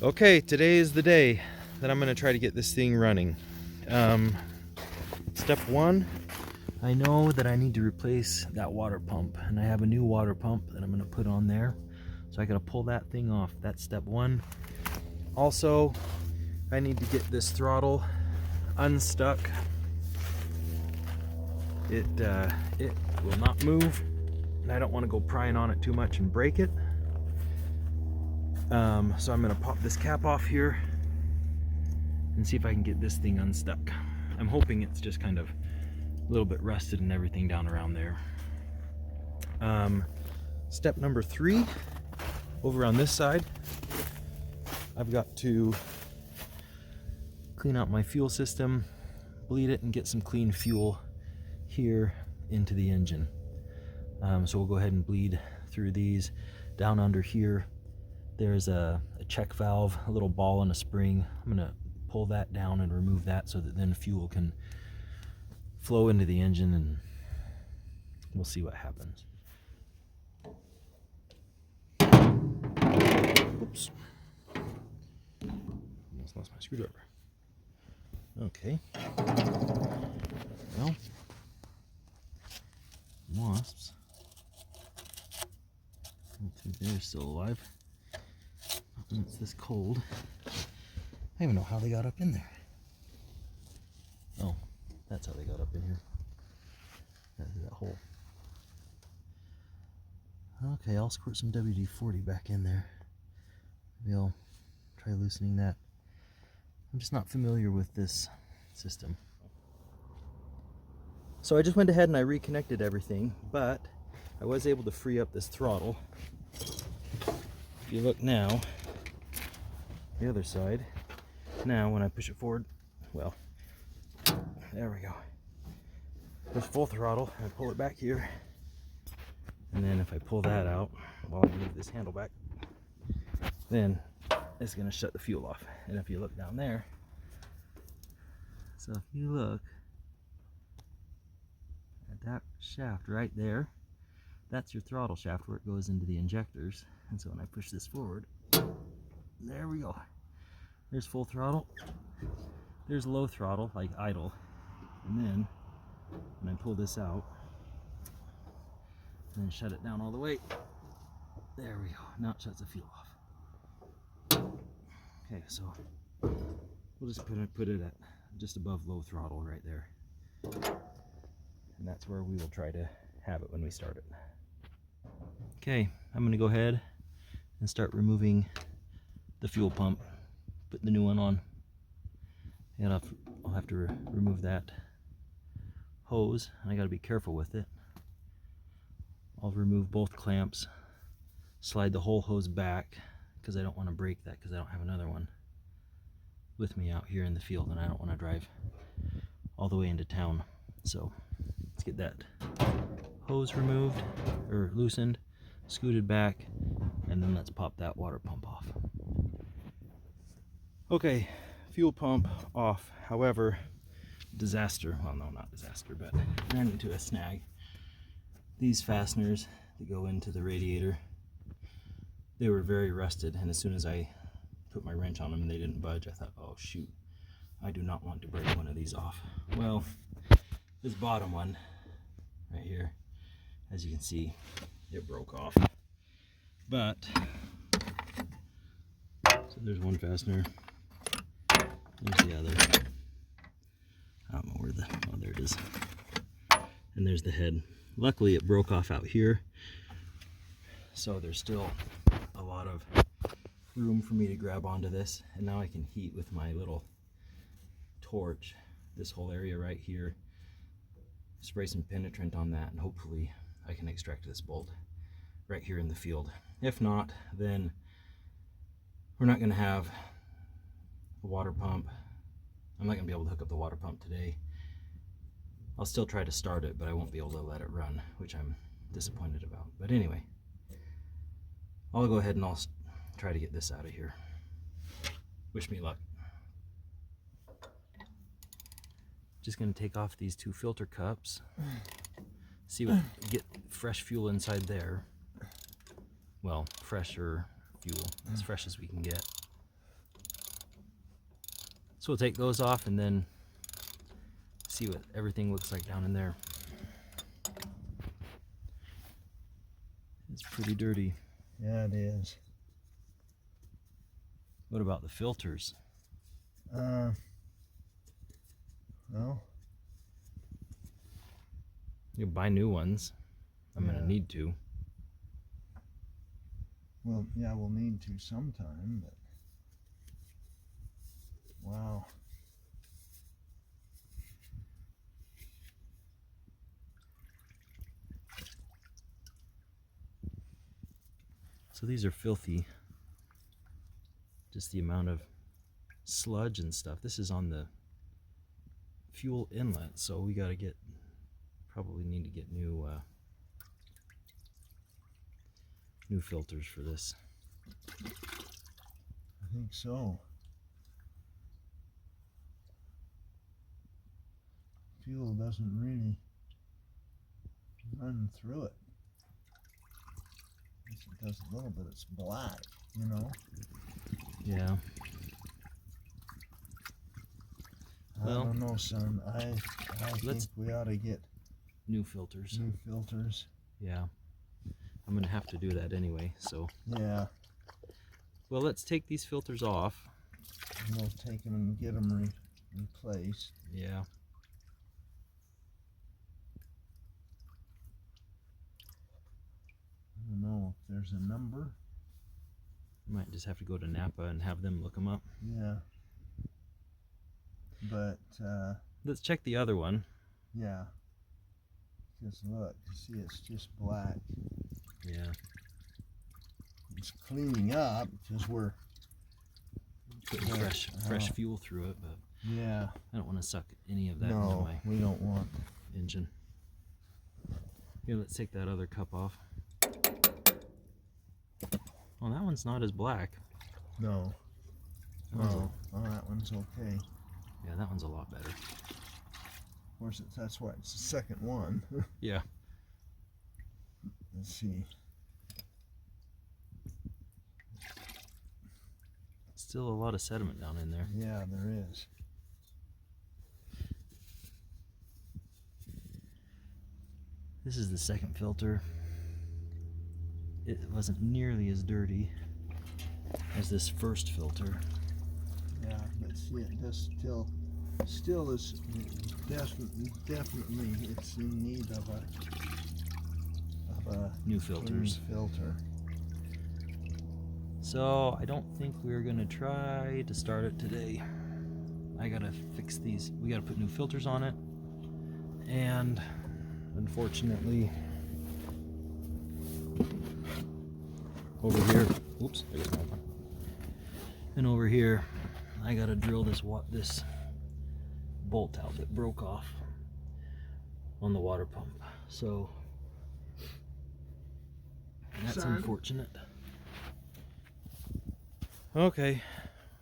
Okay, today is the day that I'm going to try to get this thing running. Step one, I know that I need to replace that water pump, and I have a new water pump that I'm going to put on there. So I got to pull that thing off. That's step one. Also, I need to get this throttle unstuck. It will not move, and I don't want to go prying on it too much and break it. So I'm going to pop this cap off here and see if I can get this thing unstuck. I'm hoping it's just kind of a little bit rusted and everything down around there. Step number 3, over on this side, I've got to clean out my fuel system, bleed it, and get some clean fuel here into the engine. So we'll go ahead and bleed through these. Down under here, there's a check valve, a little ball and a spring. I'm going to pull that down and remove that so that then fuel can flow into the engine, and we'll see what happens. Oops. Almost lost my screwdriver. Okay. Well, wasps. They're still alive. It's this cold. I don't even know how they got up in there. Oh, that's how they got up in here. That's that hole. Okay, I'll squirt some WD-40 back in there. Maybe I'll try loosening that. I'm just not familiar with this system. So I just went ahead and I reconnected everything, but I was able to free up this throttle. If you look now, the other side, now when I push it forward, well, there we go. Push full throttle and I pull it back here. And then if I pull that out, while I move this handle back, then it's going to shut the fuel off. And if you look down there, so if you look at that shaft right there, that's your throttle shaft where it goes into the injectors. And so when I push this forward, there we go. There's full throttle. There's low throttle, like idle. And then when I pull this out and then shut it down all the way, there we go. Now it shuts the fuel off. Okay, so we'll just put it at just above low throttle right there. And that's where we will try to have it when we start it. Okay, I'm going to go ahead and start removing the fuel pump, put the new one on, and I'll have to remove that hose, and I got to be careful with it. I'll remove both clamps, slide the whole hose back because I don't want to break that, because I don't have another one with me out here in the field and I don't want to drive all the way into town. So let's get that hose removed or loosened, scooted back, and then let's pop that water pump off. Okay, fuel pump off. However, disaster, well, no, not disaster, but ran into a snag. These fasteners that go into the radiator, they were very rusted, and as soon as I put my wrench on them and they didn't budge, I thought, oh shoot, I do not want to break one of these off. Well, this bottom one right here, as you can see, it broke off. But so there's one fastener, there's the other. I don't know where oh, there it is. And there's the head. Luckily it broke off out here, so there's still a lot of room for me to grab onto this, and now I can heat with my little torch this whole area right here, spray some penetrant on that, and hopefully I can extract this bolt right here in the field. If not, then we're not going to have a water pump. I'm not going to be able to hook up the water pump today. I'll still try to start it, but I won't be able to let it run, which I'm disappointed about. But anyway, I'll go ahead and I'll try to get this out of here. Wish me luck. Just going to take off these 2 filter cups, see what, get fresh fuel inside there. Well, fresher fuel, as fresh as we can get. So we'll take those off and then see what everything looks like down in there. It's pretty dirty. Yeah, it is. What about the filters? Well, You'll buy new ones. I'm Yeah. gonna need to. well, yeah, we'll need to sometime, but wow. So these are filthy. Just the amount of sludge and stuff. This is on the fuel inlet, so we gotta get, probably need to get new filters for this. I think so. Fuel doesn't really run through it. Yes, it does a little bit. It's black, you know. Yeah. Well, I don't know, son. I let's- think we ought to get New filters. new filters. Yeah. I'm gonna have to do that anyway, so. Yeah, Well, let's take these filters off. and we'll take them and get them replaced. Yeah. I don't know if there's a number. Might just have to go to Napa and have them look them up. Yeah. But, Let's check the other one. yeah. Because look, you see it's just black. Yeah. It's cleaning up because we're, Putting fresh fuel through it, but yeah. I don't want to suck any of that into No, my we don't want. engine. Here, let's take that other cup off. Well, that one's not as black. No. That one's Oh, that one's okay. yeah, that one's a lot better. Of course, that's why it's the second one. Yeah. Let's see. Still a lot of sediment down in there. Yeah, there is. This is the second filter. It wasn't nearly as dirty as this first filter. Yeah, but see, it does still is definitely it's in need of a New filters. clean filter. So I don't think we're gonna try to start it today. I gotta fix these. We gotta put new filters on it, and unfortunately, over here, oops, there's my one. And over here, I gotta drill this bolt out that broke off on the water pump. So that's Son. unfortunate. Okay,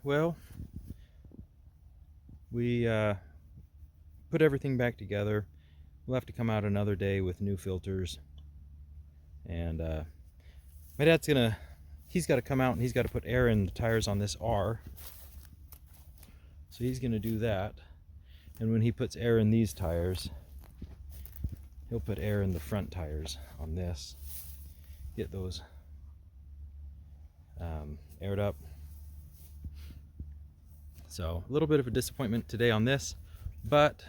well, we put everything back together. We'll have to come out another day with new filters, and my dad's he's got to come out and he's got to put air in the tires on this R. So he's gonna do that, and when he puts air in these tires, he'll put air in the front tires on this. Get those aired up. So a little bit of a disappointment today on this, but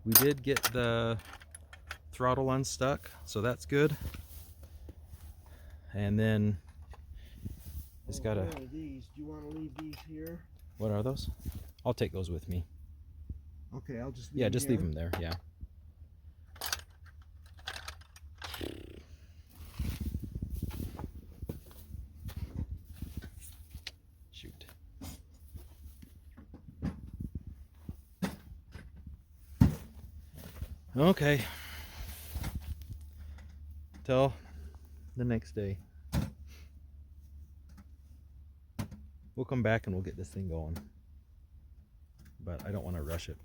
we did get the throttle unstuck, so that's good. And then it's got a. What are these? Do you want to leave these here? What are those? I'll take those with me. Okay, I'll just leave Yeah, them just here. leave them there. Yeah. Shoot. Okay. Till the next day. We'll come back and we'll get this thing going. But I don't want to rush it.